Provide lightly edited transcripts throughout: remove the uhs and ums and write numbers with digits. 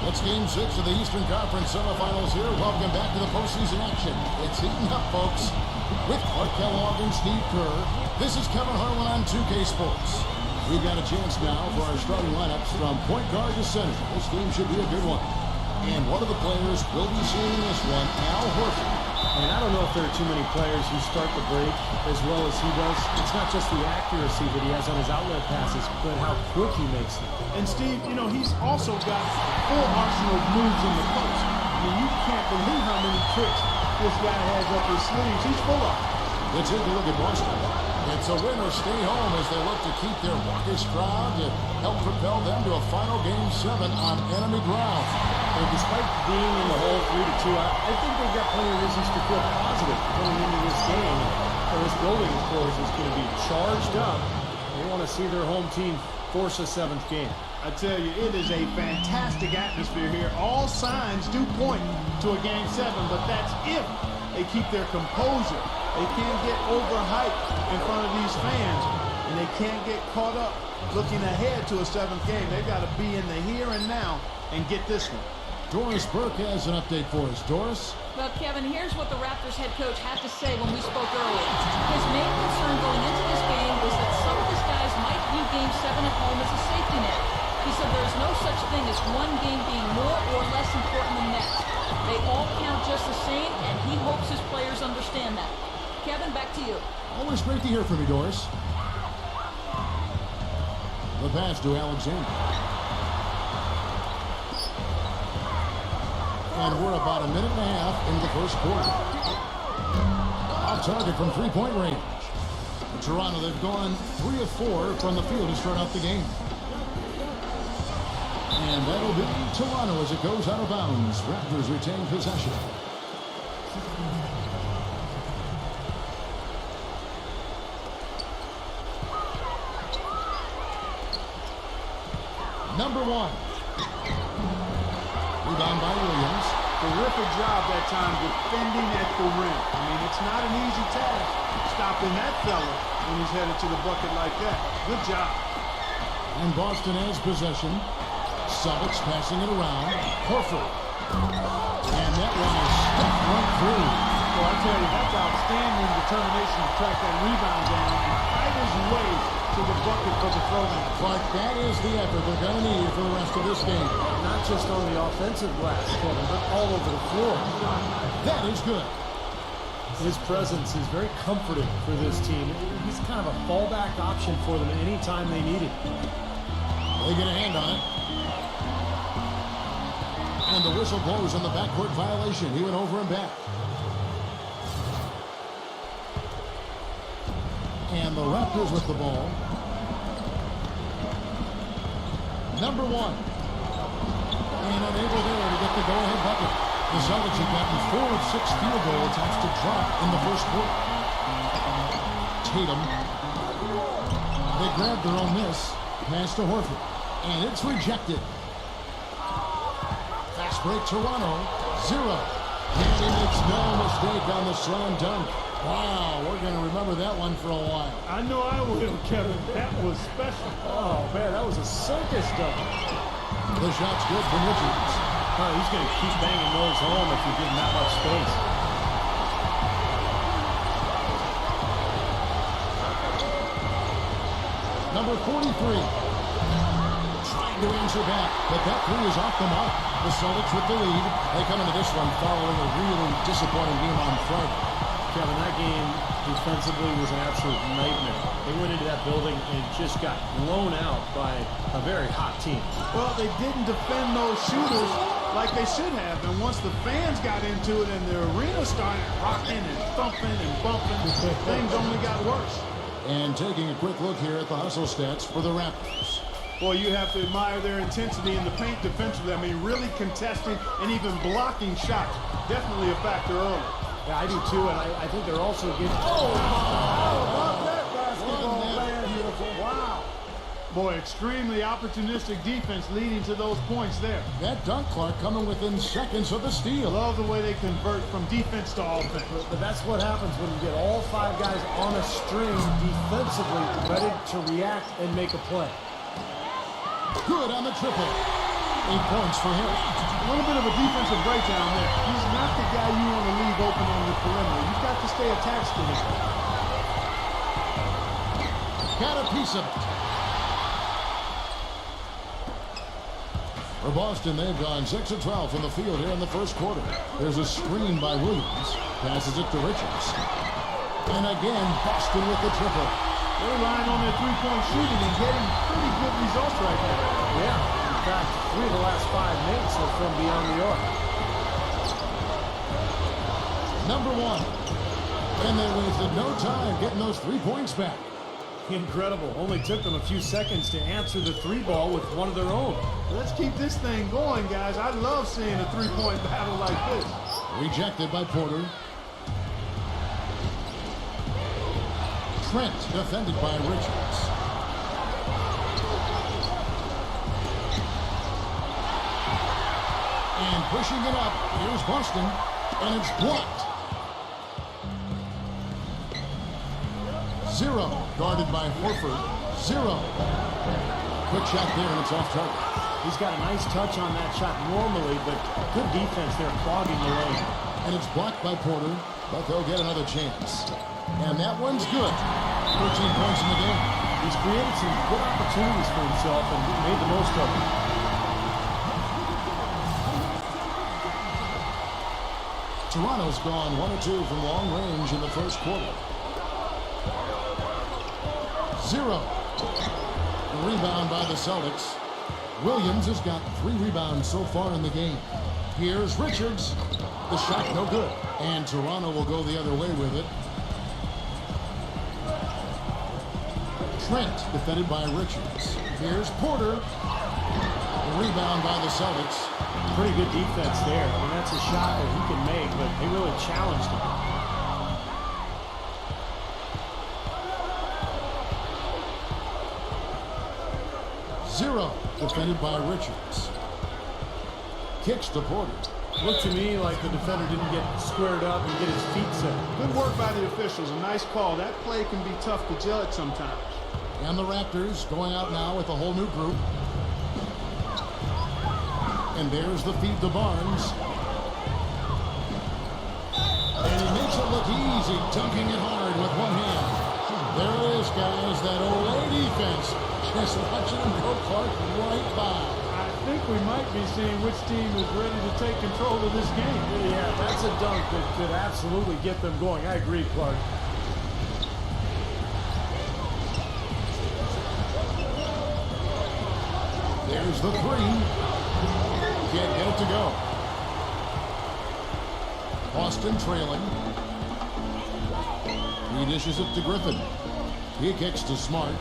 It's Game 6 of the Eastern Conference Semifinals here. Welcome back to the postseason action. It's heating up, folks. With Clark Kellogg and Steve Kerr, this is Kevin Harlan on 2K Sports. We've got a chance now for our starting lineups from point guard to center. This game should be a good one. And one of the players we'll be seeing in this one, Al Horford. And I don't know if there are too many players who start the break as well as he does. It's not just the accuracy that he has on his outlet passes, but how quick he makes them. And Steve, you know, he's also got full arsenal of moves in the post. I mean, you can't believe how many tricks this guy has up his sleeves. He's full of. Let's take a look at Boston. It's a win or stay home as they look to keep their raucous crowd to help propel them to a final Game 7 on enemy ground. And despite being in the hole 3-2, I think they've got plenty of reasons to feel positive going into this game. And this building, of course, is going to be charged up. They want to see their home team force a 7th game. I tell you, it is a fantastic atmosphere here. All signs do point to a Game 7, but that's if they keep their composure. They can't get overhyped in front of these fans, and they can't get caught up looking ahead to a 7th game. They've got to be in the here and now and get this one. Doris Burke has an update for us. Doris? Well, Kevin, here's what the Raptors head coach had to say when we spoke earlier. His main concern going into this game was that some of his guys might view Game 7 at home as a safety net. He said there is no such thing as one game being more or less important than next. They all count just the same, and he hopes his players understand that. Kevin, back to you. Always great to hear from you, Doris. The pass to Alexander. And we're about a minute and a half into the first quarter. Off target from three-point range. Toronto, they've gone 3 of 4 from the field to start out the game. And that'll be Toronto as it goes out of bounds. Raptors retain possession. Number 1. Rebound by Williams. Terrific job that time defending at the rim. I mean, it's not an easy task stopping that fella when he's headed to the bucket like that. Good job. And Boston has possession. Celtics passing it around. Horford. And that one is stuffed right through. Well, I tell you, that's outstanding determination to track that rebound down and fight his way to the bucket for the throwdown. But that is the effort they're going to need for the rest of this game. Not just on the offensive glass, Kevin, but all over the floor. That is good. His presence is very comforting for this team. He's kind of a fallback option for them anytime they need it. They get a hand on it. And the whistle blows on the backcourt violation. He went over and back. And the Raptors with the ball. Number 1. And unable there to get the go-ahead bucket. The Celtics have gotten 4 of 6 field goal attempts to drop in the first quarter. Tatum. They grabbed their own miss. Pass to Horford. And it's rejected. Fast break Toronto. 0. And he makes no mistake on the slam dunk. Wow, we're going to remember that one for a while. I know I will, Kevin. That was special. Oh, man, that was a circus dunk. The shot's good from Richards. Oh, he's going to keep banging those home if you give him that much space. Number 43. Trying to answer back, but that three is off the mark. The Celtics with the lead. They come into this one following a really disappointing game on Friday. Kevin, that game defensively was an absolute nightmare. They went into that building and just got blown out by a very hot team. Well, they didn't defend those shooters like they should have. And once the fans got into it and the arena started rocking and thumping and bumping, things only got worse. And taking a quick look here at the hustle stats for the Raptors. Boy, you have to admire their intensity in the paint defensively. I mean, really contesting and even blocking shots. Definitely a factor early. Yeah, I do too, and I think they're also getting... Oh, love that basketball, man. Beautiful. Wow. Boy, extremely opportunistic defense leading to those points there. That dunk, Clark, coming within seconds of the steal. Love the way they convert from defense to offense. But that's what happens when you get all 5 guys on a string defensively ready to react and make a play. Good on the triple. 8 points for him. A little bit of a defensive breakdown there. He's not the guy you want to leave open on the perimeter. You've got to stay attached to him. Got a piece of it. For Boston, they've gone 6 of 12 from the field here in the first quarter. There's a screen by Williams. Passes it to Richards. And again, Boston with the triple. They're relying on their three-point shooting and getting pretty good results right now. Yeah. In fact, 3 of the last 5 minutes are from beyond the arc. Number 1. And they wasted no time getting those 3 points back. Incredible. Only took them a few seconds to answer the 3 ball with one of their own. Let's keep this thing going, guys. I love seeing a three-point battle like this. Rejected by Porter. Trent defended by Richards. And pushing it up, here's Boston, and it's blocked. 0, guarded by Horford. 0. Quick shot there, and it's off target. He's got a nice touch on that shot normally, but good defense there clogging the lane. And it's blocked by Porter, but they'll get another chance. And that one's good. 13 points in the game. He's created some good opportunities for himself and made the most of them. Toronto's gone 1 of 2 from long range in the first quarter. 0. Rebound by the Celtics. Williams has got 3 rebounds so far in the game. Here's Richards. The shot no good. And Toronto will go the other way with it. Trent defended by Richards. Here's Porter. Rebound by the Celtics. Pretty good defense there. I mean, that's a shot that he can make, but they really challenged him. 0, defended by Richards. Kicks to Porter. Looked to me like the defender didn't get squared up and get his feet set. Good work by the officials. A nice call. That play can be tough to judge sometimes. And the Raptors going out now with a whole new group. And there's the feed to Barnes. And he makes it look easy, dunking it hard with one hand. There it is, guys, that Olay defense. Just watching him go Clark right by. I think we might be seeing which team is ready to take control of this game. Yeah, that's a dunk that could absolutely get them going. I agree, Clark. There's the 3. Can't get it to go. Boston trailing. He dishes it to Griffin. He kicks to Smart.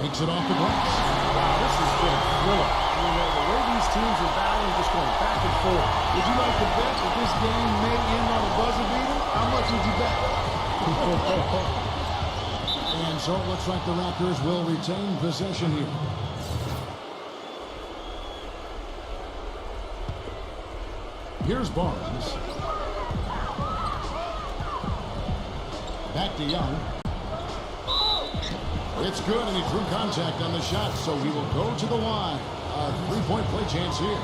Makes it off the glass. Wow, this has been a thriller. I mean, the way these teams are battling, just going back and forth. Would you like to bet that this game may end on a buzzer beater? How much would you bet? And so it looks like the Raptors will retain possession here. Here's Barnes. Back to Young. It's good, and he drew contact on the shot, so he will go to the line. A 3-point play chance here.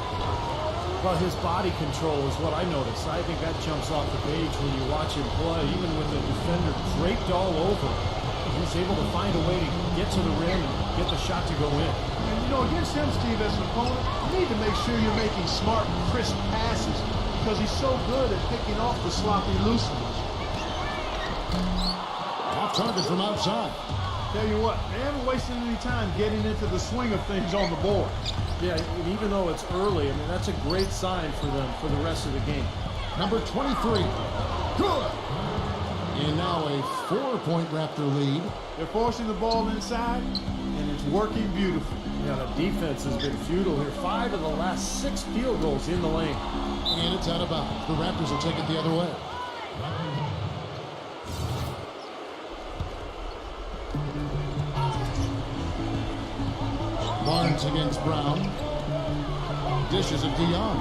Well, his body control is what I noticed. I think that jumps off the page when you watch him play. Even with the defender draped all over, he's able to find a way to get to the rim and get the shot to go in. And, you know, against him, Steve, as an opponent, you need to make sure you're making smart, crisp passes because he's so good at picking off the sloppy loose ones. Off target from outside. Tell you what, they haven't wasted any time getting into the swing of things on the board. Yeah, and even though it's early, I mean, that's a great sign for them for the rest of the game. Number 23. Good. And now a 4-point Raptor lead. They're forcing the ball inside, and it's working beautifully. Yeah, the defense has been futile here. 5 of the last 6 field goals in the lane. And it's out of bounds. The Raptors will take it the other way. Barnes against Brown. Dishes it to Young.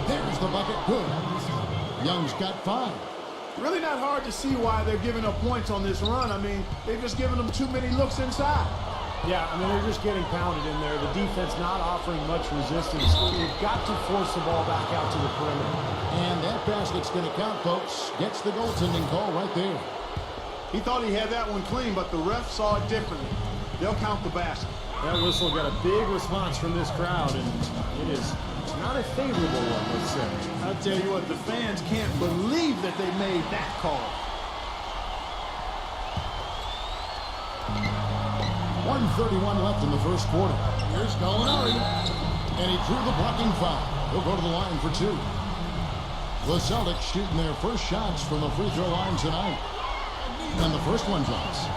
There's the bucket. Good. Young's got 5. Really not hard to see why they're giving up points on this run. I mean, they've just given them too many looks inside. Yeah, I mean, they're just getting pounded in there. The defense not offering much resistance. They've got to force the ball back out to the perimeter. And that basket's going to count, folks. Gets the goaltending call right there. He thought he had that one clean, but the ref saw it differently. They'll count the basket. That whistle got a big response from this crowd, and it is not a favorable one, let's say. I'll tell you what, the fans can't believe that they made that call. 1:31 left in the first quarter. Here's Gallinari. And he drew the blocking foul. He'll go to the line for two. The Celtics shooting their first shots from the free throw line tonight. And the first one drops.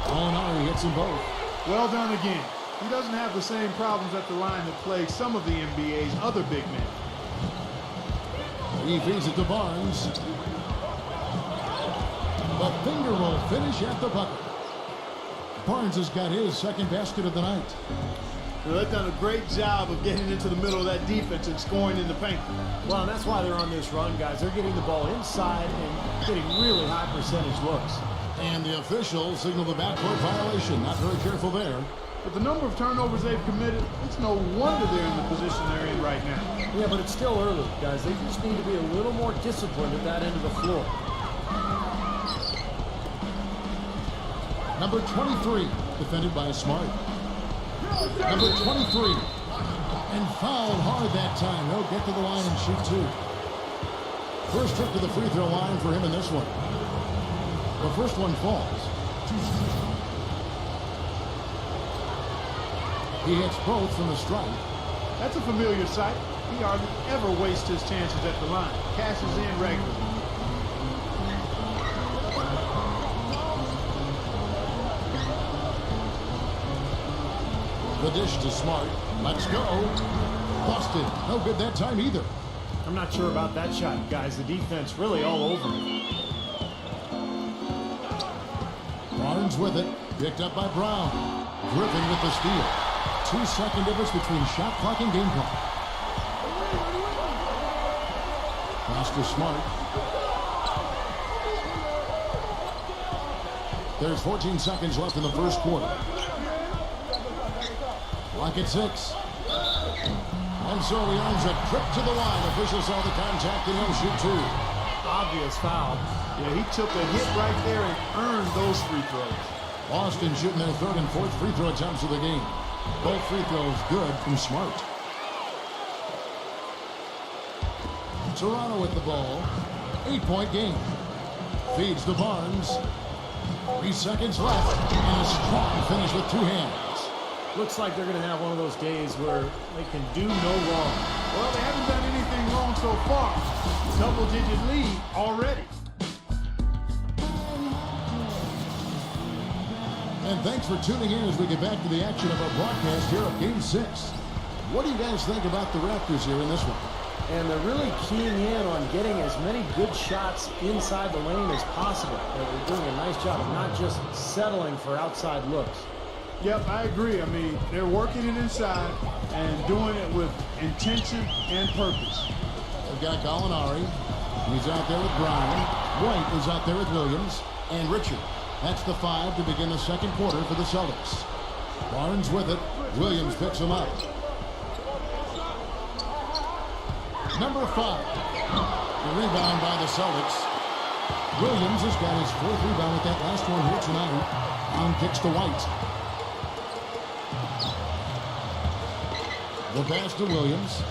Gallinari hits them both. Well done again. He doesn't have the same problems at the line that plague some of the NBA's other big men. He feeds it to Barnes. The finger roll finish at the bucket. Barnes has got his second basket of the night. Well, they've done a great job of getting into the middle of that defense and scoring in the paint. Well, and that's why they're on this run, guys. They're getting the ball inside and getting really high percentage looks. And the officials signal the backcourt violation. Not very careful there. But the number of turnovers they've committed, it's no wonder they're in the position they're in right now. Yeah, but it's still early, guys. They just need to be a little more disciplined at that end of the floor. Number 23, defended by Smart. Number 23. And fouled hard that time. He'll get to the line and shoot two. First trip to the free throw line for him in this one. The first one falls. He hits both from the stripe. That's a familiar sight. He hardly ever wastes his chances at the line. Cashes in regularly. The dish to Smart. Let's go. Busted. No good that time either. I'm not sure about that shot, guys. The defense really all over him. Barnes with it. Picked up by Brown. Griffin with the steal. 2-second difference between shot clock and game clock. Pass to Smart. There's 14 seconds left in the first quarter. Clock at 6. And so he earns a trip to the line. Officials saw the contact and he'll shoot two. Obvious foul. Yeah, he took a hit right there and earned those free throws. Boston shooting their third and fourth free throw attempts of the game. Both free throws good from Smart. Toronto with the ball. 8-point game. Feeds to Barnes. 3 seconds left. And a strong finish with two hands. Looks like they're going to have one of those days where they can do no wrong. Well, they haven't done anything wrong so far. Double-digit lead already. And thanks for tuning in as we get back to the action of our broadcast here of Game 6. What do you guys think about the Raptors here in this one? And they're really keying in on getting as many good shots inside the lane as possible. They're doing a nice job of not just settling for outside looks. Yep, I agree. I mean, they're working it inside and doing it with intention and purpose. They've got Gallinari. He's out there with Brown. White is out there with Williams. And Richard. That's the 5 to begin the second quarter for the Celtics. Barnes with it. Williams picks him up. Number 5. The rebound by the Celtics. Williams has got his 4th rebound with that last one here tonight. On kicks to White. The pass to Williams.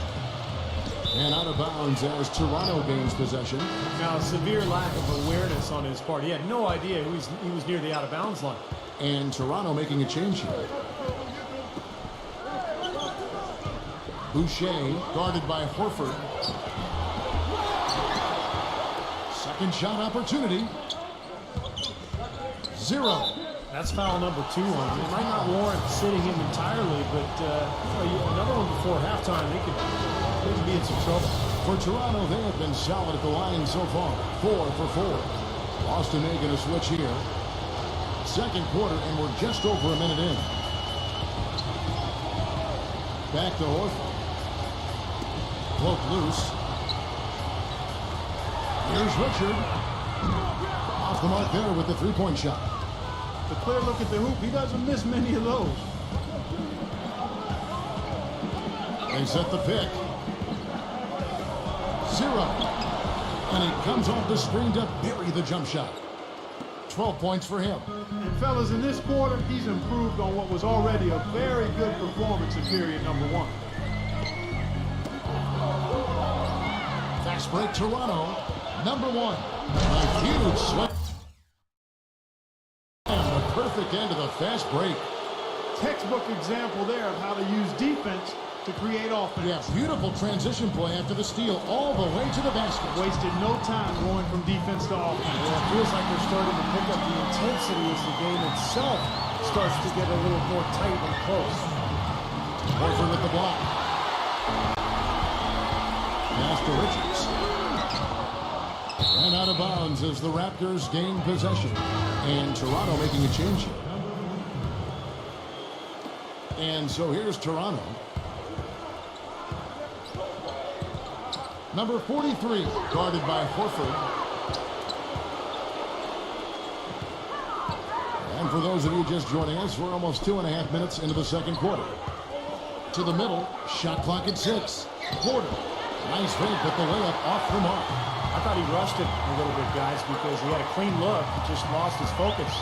And out of bounds as Toronto gains possession. Now, a severe lack of awareness on his part. He had no idea he was near the out-of-bounds line. And Toronto making a change here. Boucher guarded by Horford. Second shot opportunity. 0. That's foul number 2 on him. It might not warrant sitting him entirely, but another one before halftime, they could be in some trouble. For Toronto, they have been solid at the line so far. 4 for 4. Boston making a switch here. Second quarter, and we're just over a minute in. Back to Horford. Broke loose. Here's Richard. Off the mark there with the three-point shot. The clear look at the hoop. He doesn't miss many of those. They set the pick. 0. And he comes off the screen to bury the jump shot. 12 points for him. And fellas, in this quarter, he's improved on what was already a very good performance in period number 1. Fast break Toronto. Number 1. A huge swing. And the perfect end of the fast break. Textbook example there of how to use defense to create offense. Yeah, beautiful transition play after the steal all the way to the basket. Wasted no time going from defense to offense. Well, it feels like they're starting to pick up the intensity as the game itself starts to get a little more tight and close. Horford with the block. Pass to Richards. And out of bounds as the Raptors gain possession. And Toronto making a change here. And so here's Toronto. Number 43, guarded by Horford. And for those of you just joining us, we're almost 2.5 minutes into the second quarter. To the middle, shot clock at 6. Porter, nice fake, but the layup off the mark. I thought he rushed it a little bit, guys, because he had a clean look. He just lost his focus.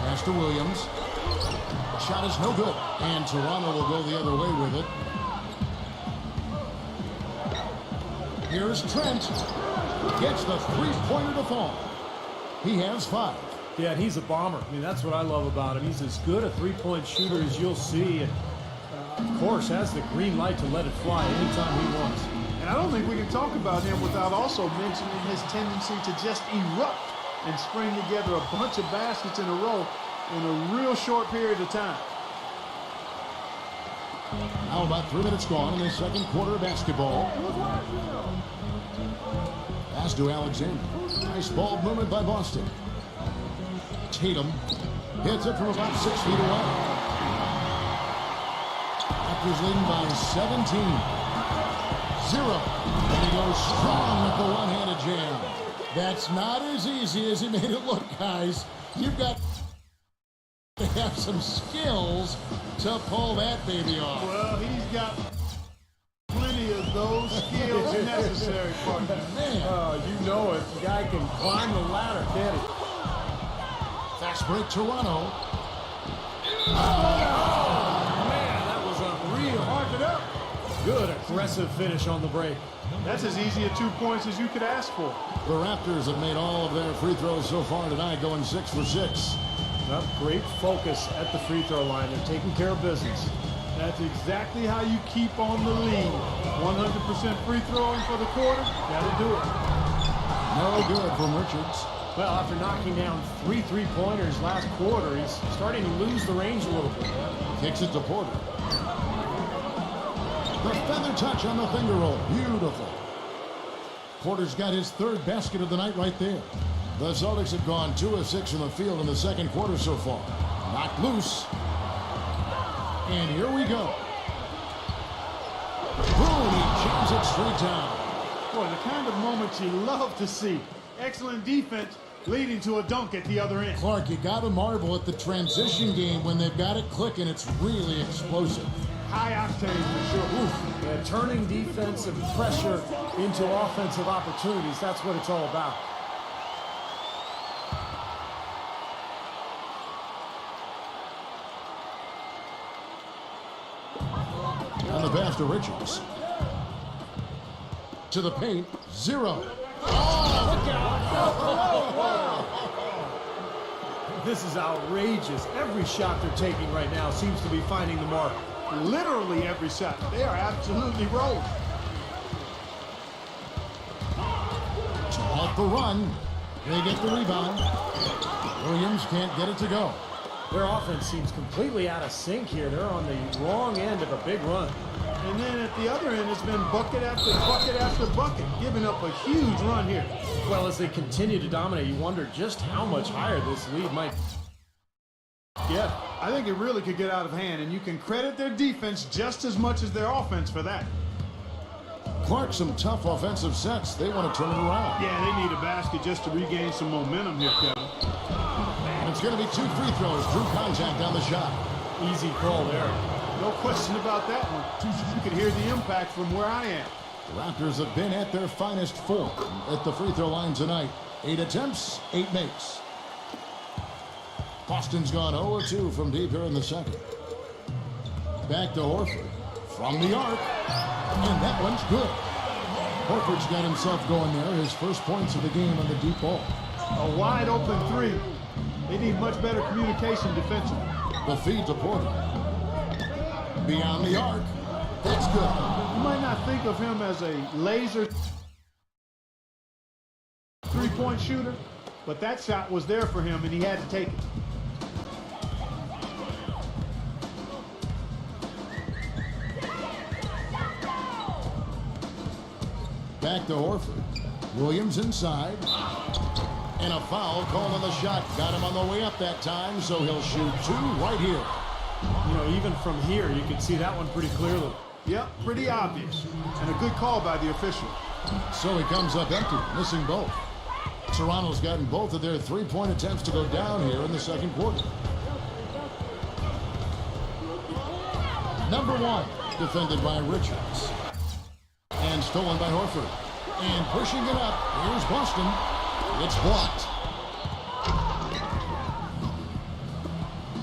Pass to Williams. Shot is no good. And Toronto will go the other way with it. Here's Trent. Gets the three-pointer to fall. He has 5. Yeah, and he's a bomber. I mean, that's what I love about him. He's as good a three-point shooter as you'll see. And, of course, has the green light to let it fly anytime he wants. And I don't think we can talk about him without also mentioning his tendency to just erupt and string together a bunch of baskets in a row in a real short period of time. Now about 3 minutes gone in the second quarter of basketball. Pass to Alexander. Nice ball movement by Boston. Tatum hits it from about 6 feet away. Raptors leading by 17. 0. And he goes strong with the one-handed jam. That's not as easy as he made it look, guys. You've got to have some skills to pull that baby off. Well, he's got plenty of those skills necessary for him. Man. You know it. The guy can climb the ladder, can't he? Fast break Toronto. Man, that was unreal. Mark it up. Good aggressive finish on the break. That's as easy a 2 points as you could ask for. The Raptors have made all of their free throws so far tonight, going 6 for 6. Well, great focus at the free throw line. They're taking care of business. That's exactly how you keep on the lead. 100% free throwing for the quarter. Gotta do it. No good from Richards. Well, after knocking down 3 three-pointers last quarter, he's starting to lose the range a little bit. Kicks it to Porter. The feather touch on the finger roll. Beautiful. Porter's got his 3rd basket of the night right there. The Celtics have gone 2 of 6 in the field in the second quarter so far. Knocked loose. And here we go. Boom, he jams it straight down. Boy, the kind of moments you love to see. Excellent defense leading to a dunk at the other end. Clark, you got to marvel at the transition game when they've got it clicking. It's really explosive. High octane for sure. Oof. Yeah, turning defensive pressure into offensive opportunities. That's what it's all about. On the pass to Richards. To the paint. 0. This is outrageous. Every shot they're taking right now seems to be finding the mark. Literally every shot. They are absolutely rolling. To halt the run. They get the rebound. Williams can't get it to go. Their offense seems completely out of sync here. They're on the wrong end of a big run. And then at the other end, it's been bucket after bucket after bucket, giving up a huge run here. Well, as they continue to dominate, you wonder just how much higher this lead might get. I think it really could get out of hand, and you can credit their defense just as much as their offense for that. Clark, some tough offensive sets. They want to turn it around. Yeah, they need a basket just to regain some momentum here, Kevin. And it's going to be 2 free throws. Drew contact on the shot. Easy call there. No question about that one. You can hear the impact from where I am. The Raptors have been at their finest form at the free throw line tonight. 8 attempts, 8 makes. Boston's gone 0-2 from deep here in the second. Back to Horford from the arc. And that one's good. Horford's got himself going there. His first points of the game on the deep ball. A wide open three. They need much better communication defensively. The feed to Porter. Beyond the arc. That's good. You might not think of him as a laser three-point shooter, but that shot was there for him, and he had to take it. Back to Horford. Williams inside. And a foul called on the shot. Got him on the way up that time, so he'll shoot 2 right here. You know, even from here, you can see that one pretty clearly. Yep, pretty obvious. And a good call by the official. So he comes up empty, missing both. Toronto's gotten both of their 3-point attempts to go down here in the second quarter. Number 1, defended by Richards. And stolen by Horford. And pushing it up, here's Boston. It's blocked.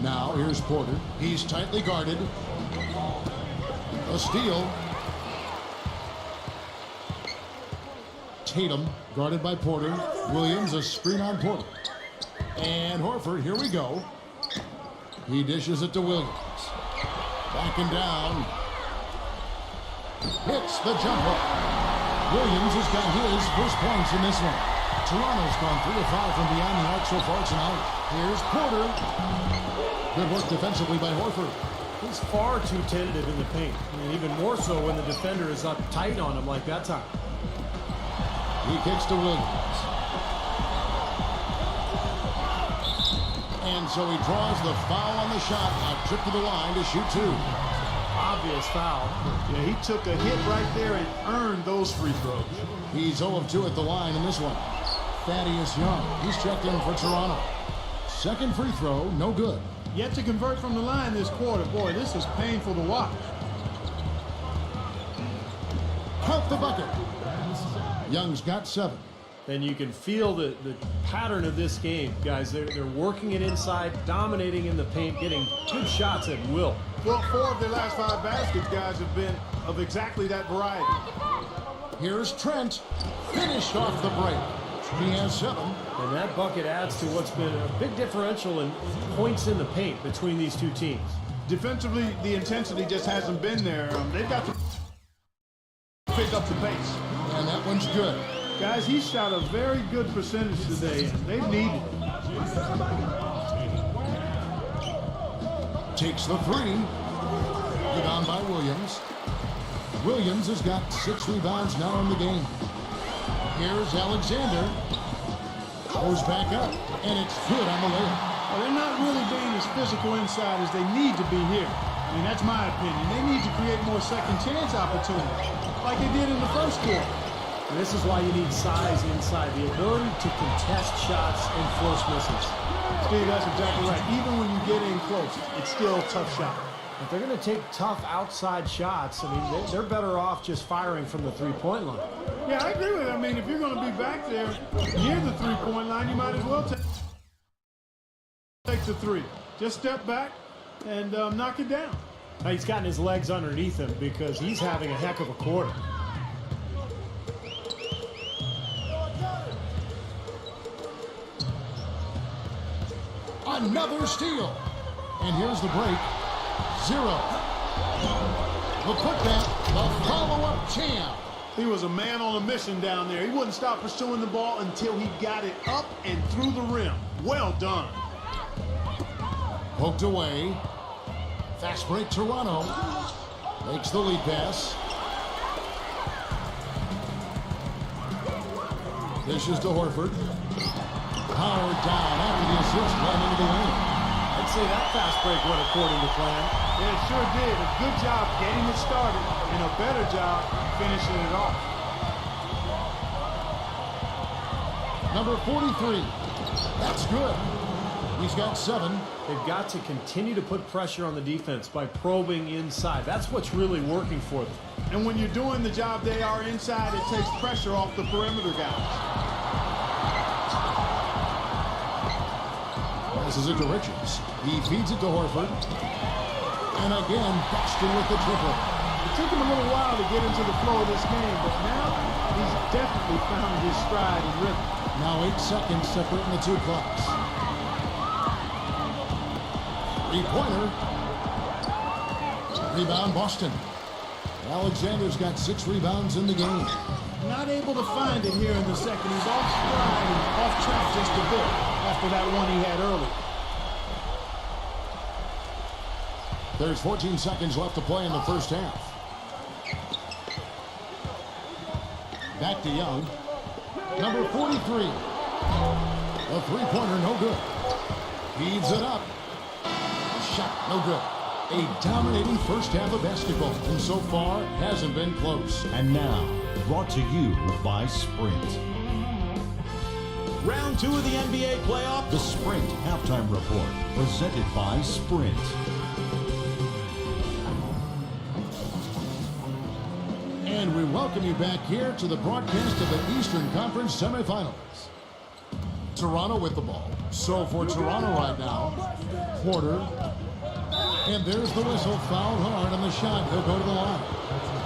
Now here's Porter. He's tightly guarded. A steal. Tatum guarded by Porter. Williams a screen on Porter. And Horford, here we go. He dishes it to Williams. Backing down. Hits the jump hook. Williams has got his first points in this one. Toronto's gone 3 of 5 from beyond the arc so far tonight. Here's Porter. Good work defensively by Horford. He's far too tentative in the paint. I mean, even more so when the defender is up tight on him like that time. He kicks to Williams. And so he draws the foul on the shot. A trip to the line to shoot 2. Obvious foul. Yeah, he took a hit right there and earned those free throws. He's 0 of 2 at the line in this one. Thaddeus Young. He's checked in for Toronto. Second free throw, no good. Yet to convert from the line this quarter. Boy, this is painful to watch. Count the bucket. Young's got 7. And you can feel the pattern of this game, guys. They're working it inside, dominating in the paint, getting good shots at will. Well, 4 of their last 5 baskets, guys, have been of exactly that variety. Here's Trent. Finished off the break. He has 7. And that bucket adds to what's been a big differential in points in the paint between these two teams. Defensively, the intensity just hasn't been there. They've got to pick up the pace. And that one's good. Guys, he shot a very good percentage today, and they've needed it. Takes the 3. Good on by Williams. Williams has got 6 rebounds now in the game. Here's Alexander. Goes back up, and it's good on the layup. Well, they're not really being as physical inside as they need to be here. I mean, that's my opinion. They need to create more second chance opportunities, like they did in the first quarter. And this is why you need size inside, the ability to contest shots and force misses. Steve, that's exactly right. Even when you get in close, it's still a tough shot. If they're going to take tough outside shots, I mean, they're better off just firing from the three-point line. Yeah, I agree with it. I mean, if you're going to be back there near the three-point line, you might as well take the 3. Just step back and knock it down. Now, he's gotten his legs underneath him because he's having a heck of a quarter. Another steal. And here's the break. 0. The putback, the follow-up champ. He was a man on a mission down there. He wouldn't stop pursuing the ball until he got it up and through the rim. Well done. Poked away. Fast break Toronto. Makes the lead pass. Dishes to Horford. Powered down after the assist, right into the lane. I'd say that fast break went according to plan. Yeah, it sure did. A good job getting it started and a better job finishing it off. Number 43. That's good. He's got 7. They've got to continue to put pressure on the defense by probing inside. That's what's really working for them. And when you're doing the job they are inside, it takes pressure off the perimeter guys. Passes it to Richards. He feeds it to Horford. And again, Boston with the triple. It took him a little while to get into the flow of this game, but now he's definitely found his stride and rhythm. Now 8 seconds separating the two clocks. Three-pointer. Rebound Boston. Alexander's got 6 rebounds in the game. Not able to find it here in the second. He's off stride and off track just a bit after that one he had early. There's 14 seconds left to play in the first half. Back to Young. Number 43. A three-pointer, no good. Feeds it up. Shot, no good. A dominating first half of basketball, and so far hasn't been close. And now, brought to you by Sprint. Round 2 of the NBA playoff. The Sprint Halftime Report, presented by Sprint. And we welcome you back here to the broadcast of the Eastern Conference Semifinals. Toronto with the ball. So for Toronto right now, Porter. And there's the whistle, fouled hard on the shot. He'll go to the line.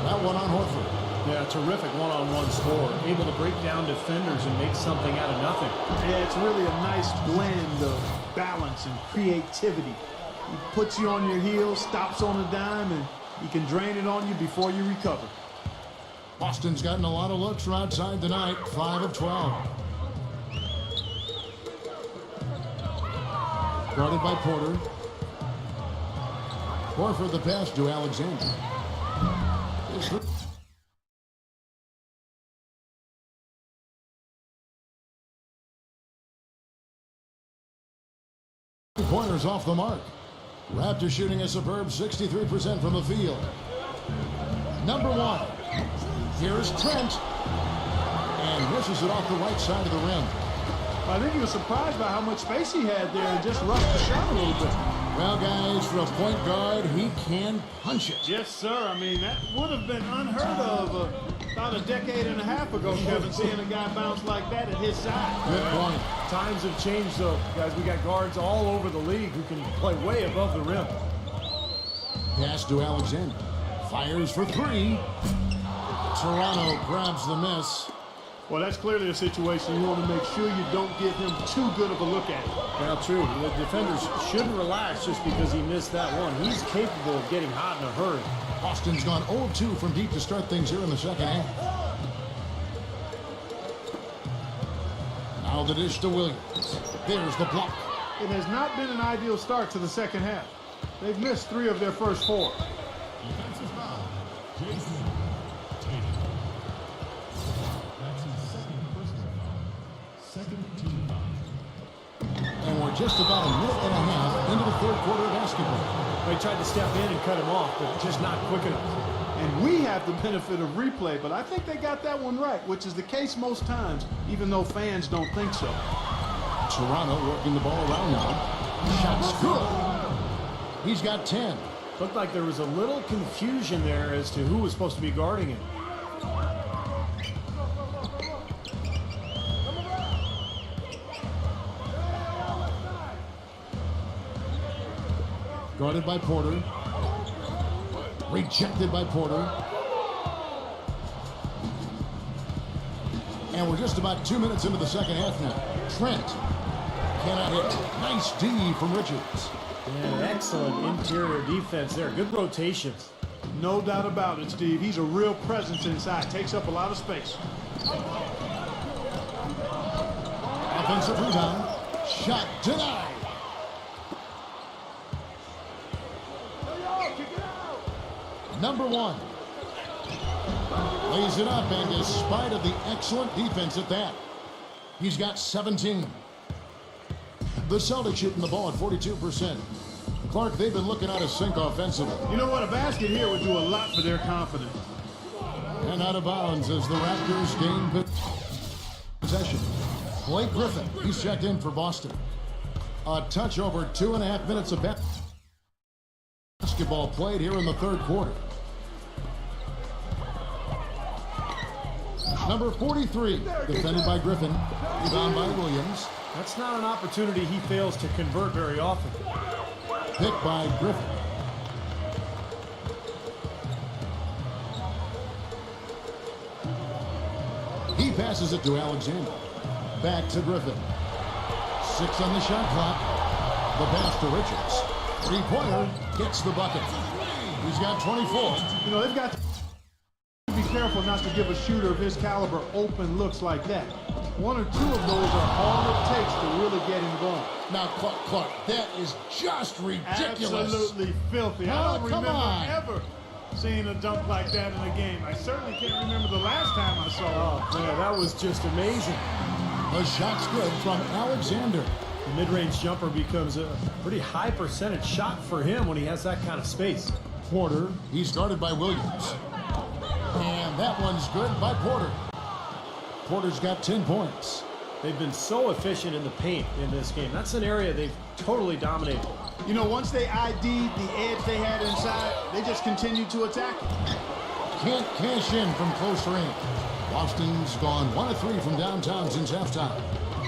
That one on Horford. Yeah, terrific one-on-one score. Able to break down defenders and make something out of nothing. Yeah, it's really a nice blend of balance and creativity. He puts you on your heels, stops on a dime, and he can drain it on you before you recover. Boston's gotten a lot of looks from outside tonight. 5 of 12. Guarded by Porter. Horford the pass to Alexander. Pointers off the mark. Raptors shooting a superb 63% from the field. Number 1. Here's Trent. And misses it off the right side of the rim. I think he was surprised by how much space he had there and just rushed the shot a little bit. Well, guys, for a point guard, he can punch it. Yes, sir. I mean, that would have been unheard of about a decade and a half ago, Kevin, seeing a guy bounce like that at his side. Good point. Times have changed, though. Guys, we got guards all over the league who can play way above the rim. Pass to Alexander. Fires for 3. Toronto grabs the miss. Well, that's clearly a situation you want to make sure you don't give him too good of a look at it. Now, true. The defenders shouldn't relax just because he missed that one. He's capable of getting hot in a hurry. Boston's gone 0-2 from deep to start things here in the second half. Now the dish to Williams. There's the block. It has not been an ideal start to the second half. They've missed 3 of their first 4. Defensive foul. Jason Tatum. That's his second personal foul. Second team foul. And we're just about a minute and a half into the third quarter of basketball. They tried to step in and cut him off, but just not quick enough. And we have the benefit of replay, but I think they got that one right, which is the case most times, even though fans don't think so. Toronto working the ball around now. Shot's good. He's got 10. Looked like there was a little confusion there as to who was supposed to be guarding him. Guarded by Porter. Rejected by Porter. And we're just about 2 minutes into the second half now. Trent cannot hit. Nice D from Richards. And excellent interior defense there. Good rotations. No doubt about it, Steve. He's a real presence inside. Takes up a lot of space. Offensive rebound. Shot denied. Number 1. Lays it up, and in spite of the excellent defense at that, he's got 17. The Celtics shooting the ball at 42%. Clark, they've been looking out of sync offensively. You know what? A basket here would do a lot for their confidence. And out of bounds as the Raptors gain possession. Blake Griffin, he's checked in for Boston. A touch over 2.5 minutes of basketball played here in the third quarter. Number 43, defended by Griffin, rebound by Williams. That's not an opportunity he fails to convert very often. Picked by Griffin. He passes it to Alexander. Back to Griffin. 6 on the shot clock. The pass to Richards. Three-pointer gets the bucket. He's got 24. You know, they've got to be careful not to give a shooter of his caliber open looks like that. 1 or 2 of those are all it takes to really get him going. Now, Clark, that is just ridiculous. Absolutely filthy. I don't come remember on. ever seeing a dunk like that in a game. I certainly can't remember the last time I saw it. Oh, man, that was just amazing. The shot's good from Alexander. The mid-range jumper becomes a pretty high percentage shot for him when he has that kind of space. Porter, he's guarded by Williams. And that one's good by Porter. Porter's got 10 points. They've been so efficient in the paint in this game. That's an area they've totally dominated. You know, once they ID'd the edge they had inside, they just continued to attack it. Can't cash in from close range. Boston's gone 1 of 3 from downtown since halftime.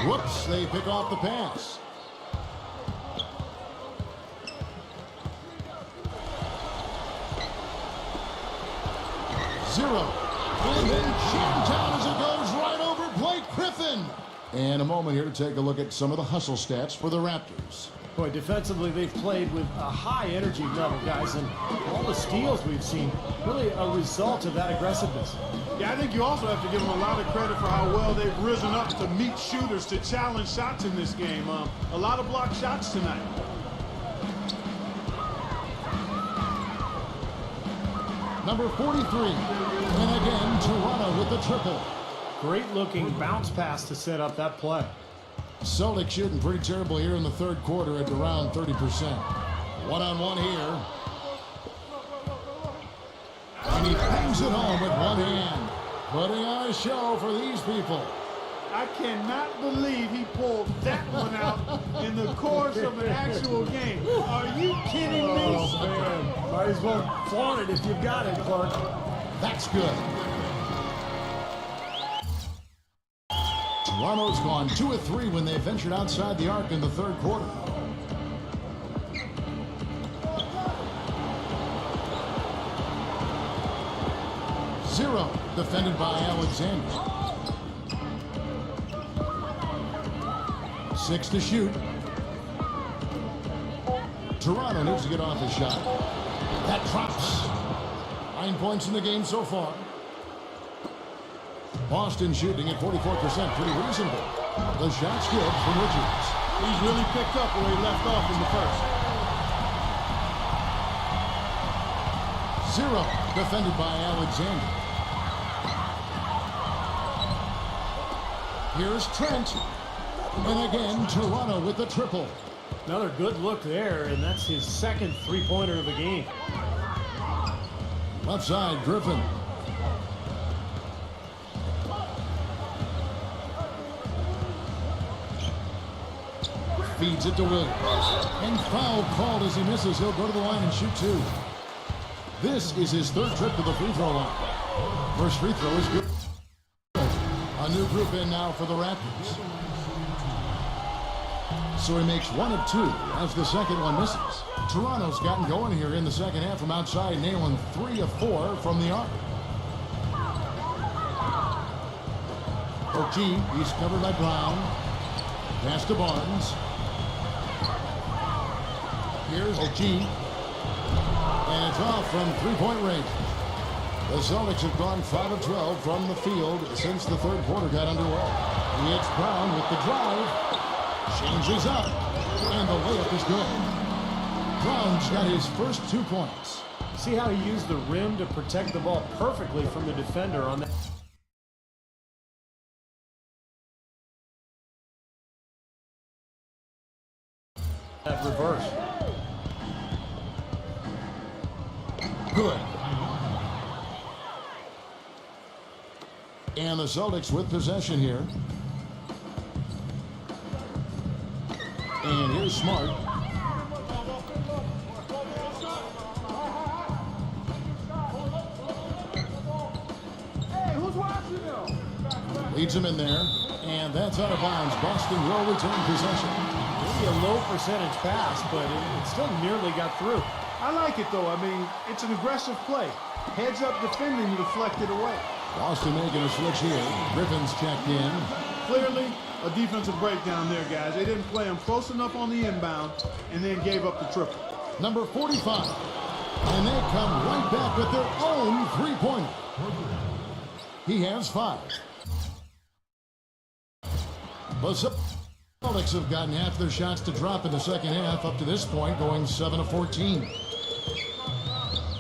Whoops, they pick off the pass. Zero. And then jammed down as it goes right over Blake Griffin. And a moment here to take a look at some of the hustle stats for the Raptors. Boy, defensively, they've played with a high energy level, guys, and all the steals we've seen, really a result of that aggressiveness. Yeah, I think you also have to give them a lot of credit for how well they've risen up to meet shooters, to challenge shots in this game. A lot of blocked shots tonight. Number 43. And again, Toronto with the triple. Great looking bounce pass to set up that play. Celtics shooting pretty terrible here in the third quarter at around 30%. One-on-one here. And he bangs it home with one hand. Putting on a show for these people. I cannot believe he pulled that one out in the course of an actual game. Are you kidding me? Oh, man. Might as well flaunt it if you've got it, Clark. That's good. Toronto's gone 2 of 3 when they ventured outside the arc in the third quarter. Zero, defended by Alexander. 6 to shoot. Toronto needs to get off his shot. That drops. 9 points in the game so far. Boston shooting at 44%, pretty reasonable. The shot's good from Richards. He's really picked up where he left off in the first. Zero, defended by Alexander. Here's Trent. And again, Toronto with the triple. Another good look there, and that's his second three-pointer of the game. Left side, Griffin. Feeds it to Williams. And foul called as he misses. He'll go to the line and shoot 2. This is his third trip to the free throw line. First free throw is good. A new group in now for the Raptors. So he makes 1 of 2 as the second one misses. Toronto's gotten going here in the second half from outside, nailing 3 of 4 from the arc. O'Keefe, he's covered by Brown. Pass to Barnes. Here's O'Keefe. And it's off from three-point range. The Celtics have gone 5 of 12 from the field since the third quarter got underway. It's Brown with the drive. Changes up. And the layup is good. Brown's got his first 2 points. See how he used the rim to protect the ball perfectly from the defender on that. That reverse. Good. And the Celtics with possession here. And here's Smart. Leads him in there. And that's out of bounds. Boston will retain possession. Maybe a low percentage pass, but it still nearly got through. I like it, though. I mean, it's an aggressive play. Heads up defending, deflected away. Boston making a switch here. Griffin's checked in. Clearly, a defensive breakdown there, guys. They didn't play him close enough on the inbound and then gave up the triple. Number 45. And they come right back with their own three-pointer. He has 5. The Celtics have gotten half their shots to drop in the second half up to this point, going 7 of 14.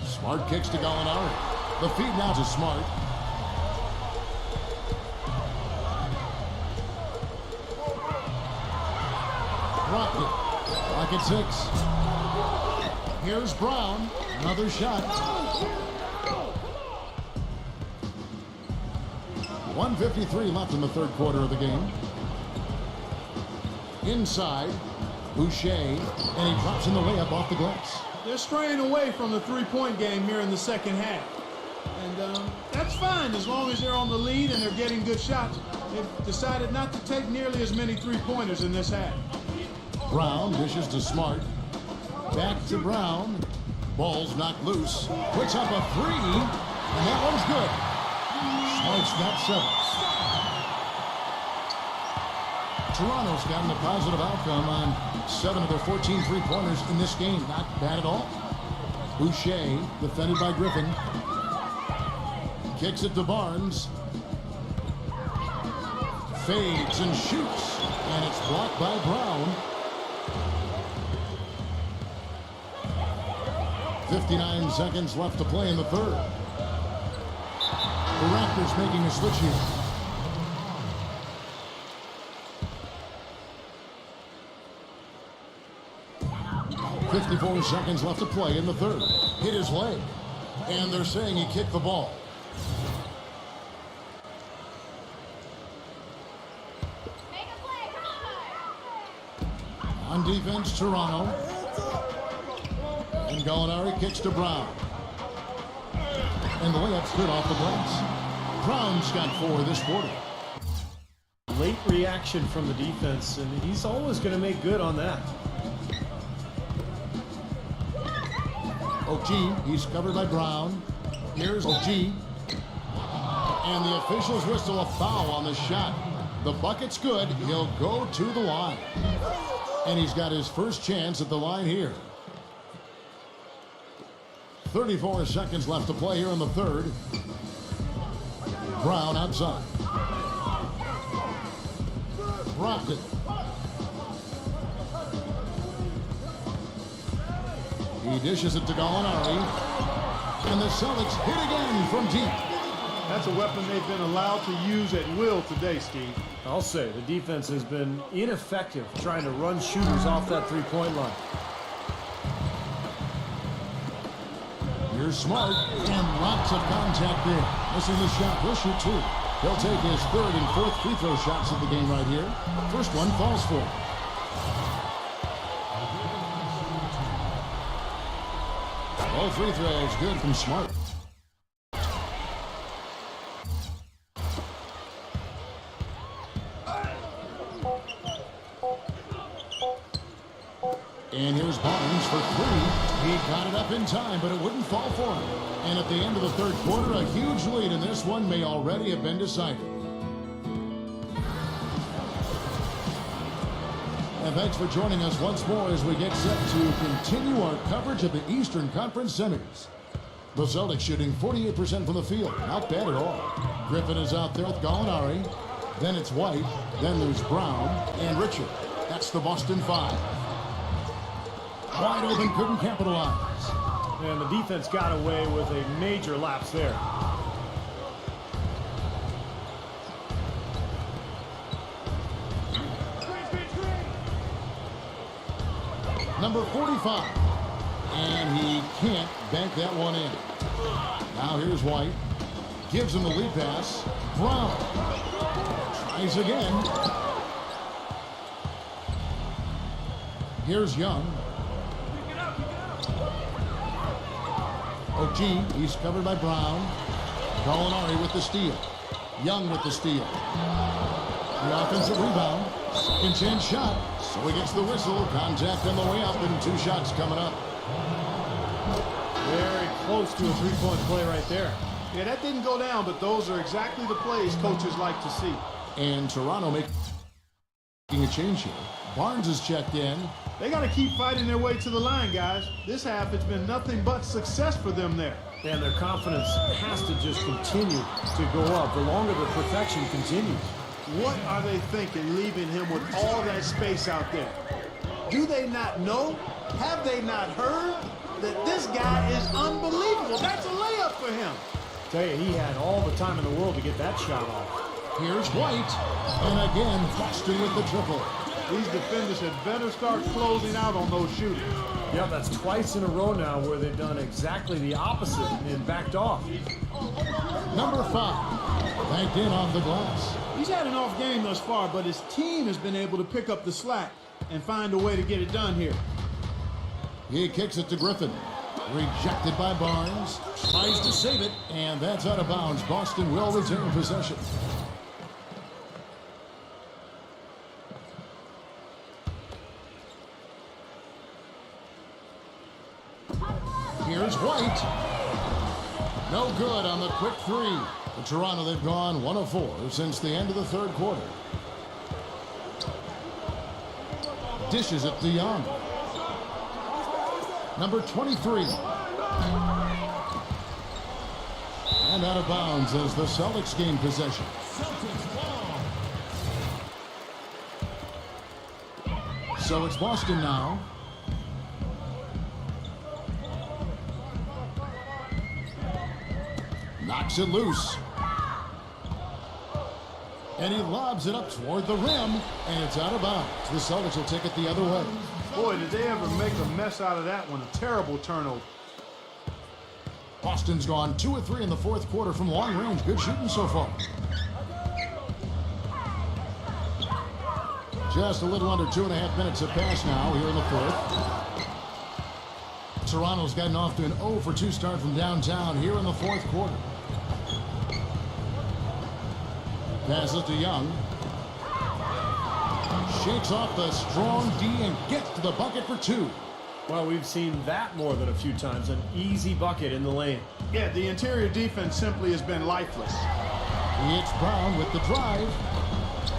Smart kicks to Gallinari. The feed now to Smart. Rocket 6. Here's Brown. Another shot. 1:53 left in the third quarter of the game. Inside, Boucher, and he drops in the layup off the glass. They're straying away from the three-point game here in the second half. And that's fine as long as they're on the lead and they're getting good shots. They've decided not to take nearly as many three-pointers in this half. Brown dishes to Smart. Back to Brown. Ball's knocked loose. Puts up a three, and that one's good. Smart's got 7. Toronto's gotten a positive outcome on 7 of their 14 three-pointers in this game. Not bad at all. Boucher, defended by Griffin. Kicks it to Barnes. Fades and shoots. And it's blocked by Brown. 59 seconds left to play in the third. The Raptors making a switch here. .54 seconds left to play in the third. Hit his leg. And they're saying he kicked the ball. On defense, Toronto. And Gallinari kicks to Brown. And the layup's good off the glass. Brown's got 4 this quarter. Late reaction from the defense, and he's always going to make good on that. OG, he's covered by Brown. Here's OG. And the officials whistle a foul on the shot. The bucket's good. He'll go to the line. And he's got his first chance at the line here. 34 seconds left to play here in the third. Brown outside. Brogdon. He dishes it to Gallinari. And the Celtics hit again from deep. That's a weapon they've been allowed to use at will today, Steve. I'll say the defense has been ineffective trying to run shooters off that three-point line. Here's Smart, and lots of contact there. Missing the shot. He'll shoot 2. He'll take his third and fourth free throw shots of the game right here. First one falls for him. All free throws good from Smart. And here's Barnes for 3. He got it up in time, but it wouldn't fall for him. And at the end of the third quarter, a huge lead in this one may already have been decided. And thanks for joining us once more as we get set to continue our coverage of the Eastern Conference Semis. The Celtics shooting 48% from the field. Not bad at all. Griffin is out there with Gallinari. Then it's White. Then there's Brown and Richard. That's the Boston 5. Wide open, couldn't capitalize. And the defense got away with a major lapse there. Number 45. And he can't bank that one in. Now here's White. Gives him the lead pass. Brown. Tries again. Here's Young. O'Gee, he's covered by Brown. Gallinari with the steal. Young with the steal. The offensive rebound. Second chance shot. So he gets the whistle. Contact on the way up and 2 shots coming up. Very close to a three-point play right there. Yeah, that didn't go down, but those are exactly the plays coaches like to see. And Toronto making a change here. Barnes is checked in. They got to keep fighting their way to the line, guys. This half, it's been nothing but success for them there. And their confidence has to just continue to go up the longer the perfection continues. What are they thinking leaving him with all that space out there? Do they not know? Have they not heard that this guy is unbelievable? That's a layup for him. Tell you, he had all the time in the world to get that shot off. Here's White. And again, Boston with the triple. These defenders had better start closing out on those shooters. Yep, that's twice in a row now where they've done exactly the opposite and backed off. Number 5. Banked in off the glass. He's had an off game thus far, but his team has been able to pick up the slack and find a way to get it done here. He kicks it to Griffin. Rejected by Barnes. Tries to save it, and that's out of bounds. Boston will retain possession. Here's White. No good on the quick three. For Toronto, they've gone 1 of 4 since the end of the third quarter. Dishes it to Young. Number 23. And out of bounds as the Celtics gain possession. So it's Boston now. Knocks it loose. And he lobs it up toward the rim, and it's out of bounds. The Celtics will take it the other way. Boy, did they ever make a mess out of that one. A terrible turnover. Boston's gone 2 of 3 in the fourth quarter from long range. Good shooting so far. Just a little under 2.5 minutes have passed now here in the fourth. Toronto's gotten off to an 0 for 2 start from downtown here in the fourth quarter. Passes to Young. Shakes off the strong D and gets to the bucket for 2. Well, we've seen that more than a few times. An easy bucket in the lane. Yeah, the interior defense simply has been lifeless. It's Brown with the drive.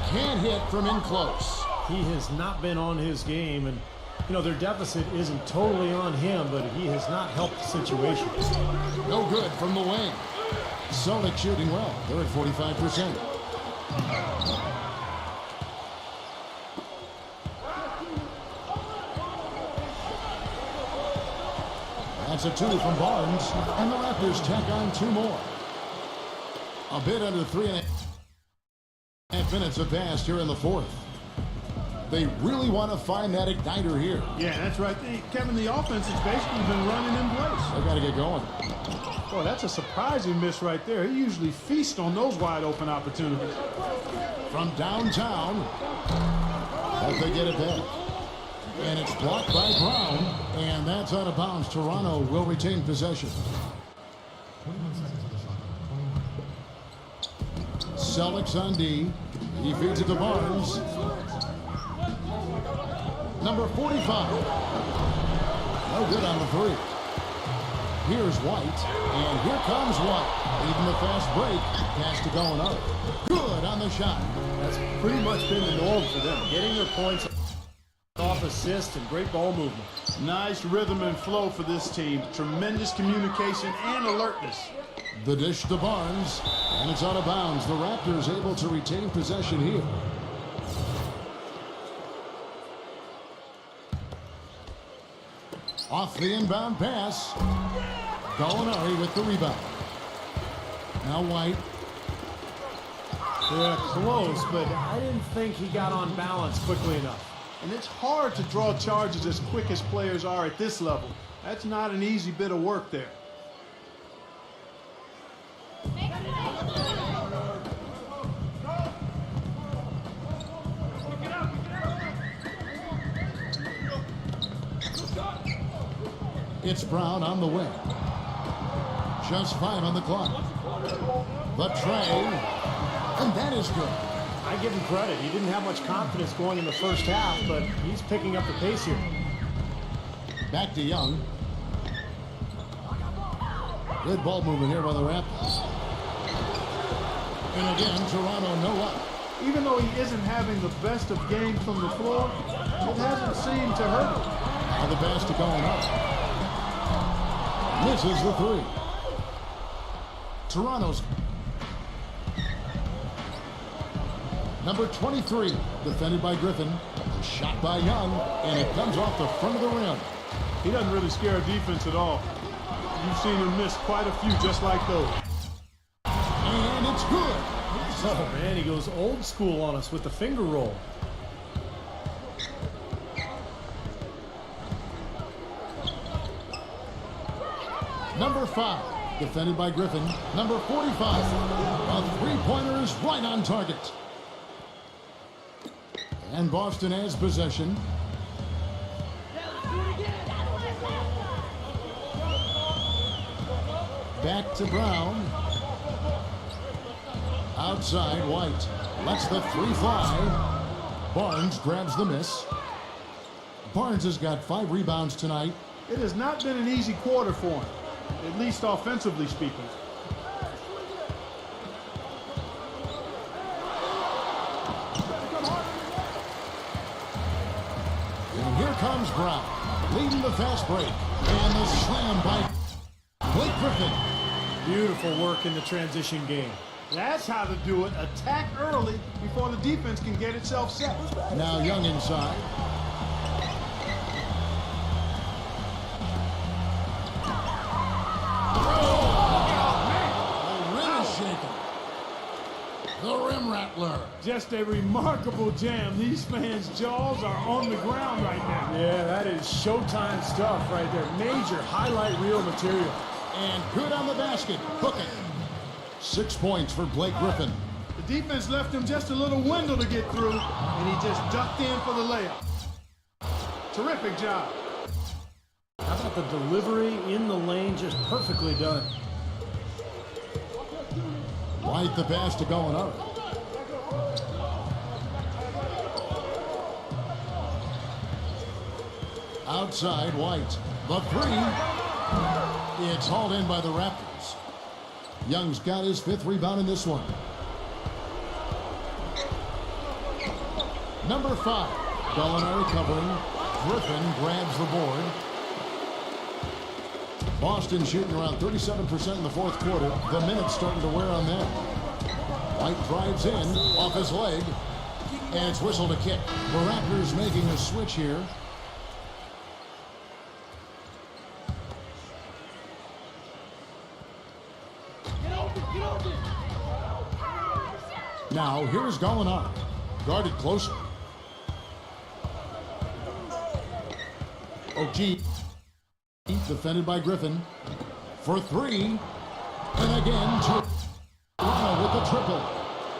Can't hit from in close. He has not been on his game, and you know, their deficit isn't totally on him, but he has not helped the situation. No good from the wing. Celtics shooting well. They're at 45%. That's a 2 from Barnes, and the Raptors tack on 2 more. A bit under 3.5 minutes have passed here in the fourth. They really want to find that igniter here. Yeah, that's right. Kevin, the offense has basically been running in place. They got to get going. Boy, that's a surprising miss right there. He usually feasts on those wide open opportunities. From downtown, as they get it back. And it's blocked by Brown, and that's out of bounds. Toronto will retain possession. 21 seconds on the shot. Celtics on D. He feeds it to Barnes. Number 45. No good on the 3. Here's White, and here comes White. Even the fast break, pass to going up. Good on the shot. That's pretty much been the norm for them. Getting their points off assist and great ball movement. Nice rhythm and flow for this team. Tremendous communication and alertness. The dish to Barnes, and it's out of bounds. The Raptors able to retain possession here. Off the inbound pass. Gallinari with the rebound. Now White. Yeah, close, but I didn't think he got on balance quickly enough. And it's hard to draw charges as quick as players are at this level. That's not an easy bit of work there. It's Brown on the wing. Just 5 on the clock. The tray, and that is good. I give him credit. He didn't have much confidence going in the first half, but he's picking up the pace here. Back to Young. Good ball movement here by the Raptors. And again, Toronto no up. Even though he isn't having the best of games from the floor, it hasn't seemed to hurt him. Now the basket going up. Misses the three. Toronto's number 23, defended by Griffin. A shot by Young, and it comes off the front of the rim. He doesn't really scare a defense at all. You've seen him miss quite a few just like those. And it's good. Oh, man, he goes old school on us with the finger roll. Number 5, defended by Griffin. Number 45, a three-pointer is right on target. And Boston has possession. Back to Brown. Outside, White lets the three fly. Barnes grabs the miss. Barnes has got 5 rebounds tonight. It has not been an easy quarter for him, at least offensively speaking. And here comes Brown, leading the fast break. And the slam by Blake Griffin. Beautiful work in the transition game. That's how to do it. Attack early before the defense can get itself set. Now Young inside. The rim is shaken. The rim rattler. Just a remarkable jam. These fans' jaws are on the ground right now. Yeah, that is Showtime stuff right there. Major highlight reel material. And good on the basket. Hook it. 6 points for Blake Griffin. The defense left him just a little window to get through, and he just ducked in for the layup. Terrific job. How about the delivery in the lane? Just perfectly done. White the pass to Gallinari. Outside, White. The three. It's hauled in by the Raptors. Young's got his 5th rebound in this one. Number 5. Gallinari covering. Griffin grabs the board. Boston shooting around 37% in the 4th quarter. The minutes starting to wear on them. White drives in off his leg. And it's whistled a kick. The Raptors making a switch here. Now, here's Gallinari. Guarded closer. OG. Defended by Griffin. For 3. And again, Toronto with the triple.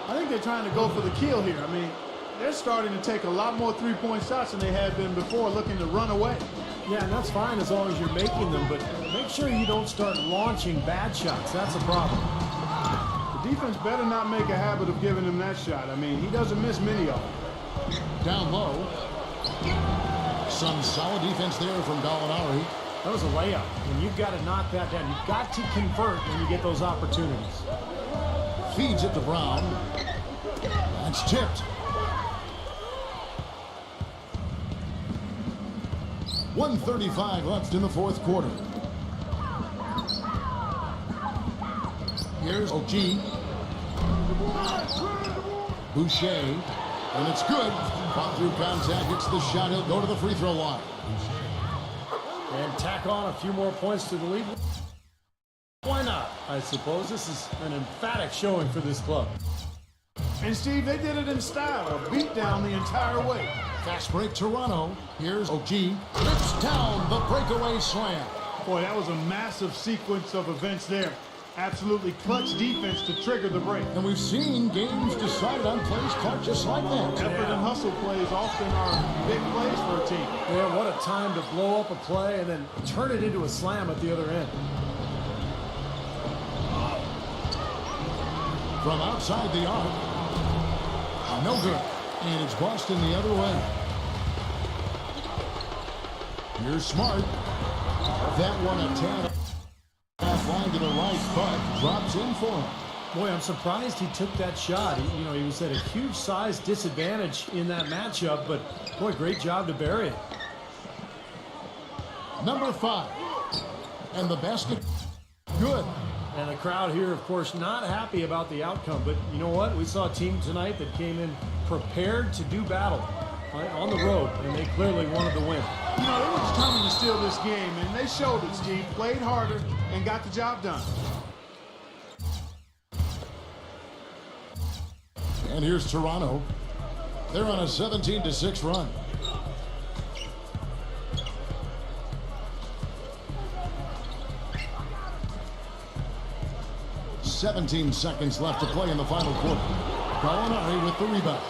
I think they're trying to go for the kill here. I mean, they're starting to take a lot more three-point shots than they had been before, looking to run away. Yeah, and that's fine as long as you're making them, but make sure you don't start launching bad shots. That's a problem. The defense better not make a habit of giving him that shot. I mean, he doesn't miss many of them. Down low. Some solid defense there from Gallinari. That was a layup, and you've got to knock that down. You've got to convert when you get those opportunities. Feeds it to Brown. That's tipped. 1:35 left in the 4th quarter. Here's OG. Boucher. And it's good. Fought through contact. Gets the shot. He'll go to the free throw line. And tack on a few more points to the lead. Why not? I suppose this is an emphatic showing for this club. And Steve, they did it in style. A beat down the entire way. Fast break Toronto. Here's OG. Lifts down the breakaway slam. Boy, that was a massive sequence of events there. Absolutely clutch defense to trigger the break. And we've seen games decided on plays caught just like that. Effort and hustle plays often are big plays for a team. Yeah, what a time to blow up a play and then turn it into a slam at the other end. From outside the arc. No good. And it's Boston the other way. Here's Smart. That one a 10. Line to the right, but drops in for him. Boy, I'm surprised he took that shot. He was at a huge size disadvantage in that matchup, but boy, great job to bury it. Number 5. And the basket, good. And the crowd here, of course, not happy about the outcome, but you know what? We saw a team tonight that came in prepared to do battle on the road, and they clearly wanted to win. You know, they were determined to steal this game, and they showed it, Steve. Played harder and got the job done. And here's Toronto. They're on a 17-6 run. "17 seconds left to play in the final quarter. Gallinari with the rebound.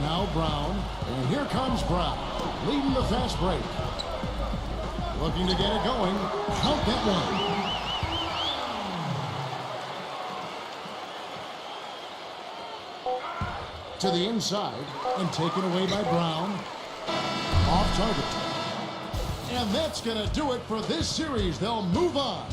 Now Brown, and here comes Brown, leading the fast break. Looking to get it going. Count that one. To the inside, and taken away by Brown. Off target. And that's going to do it for this series. They'll move on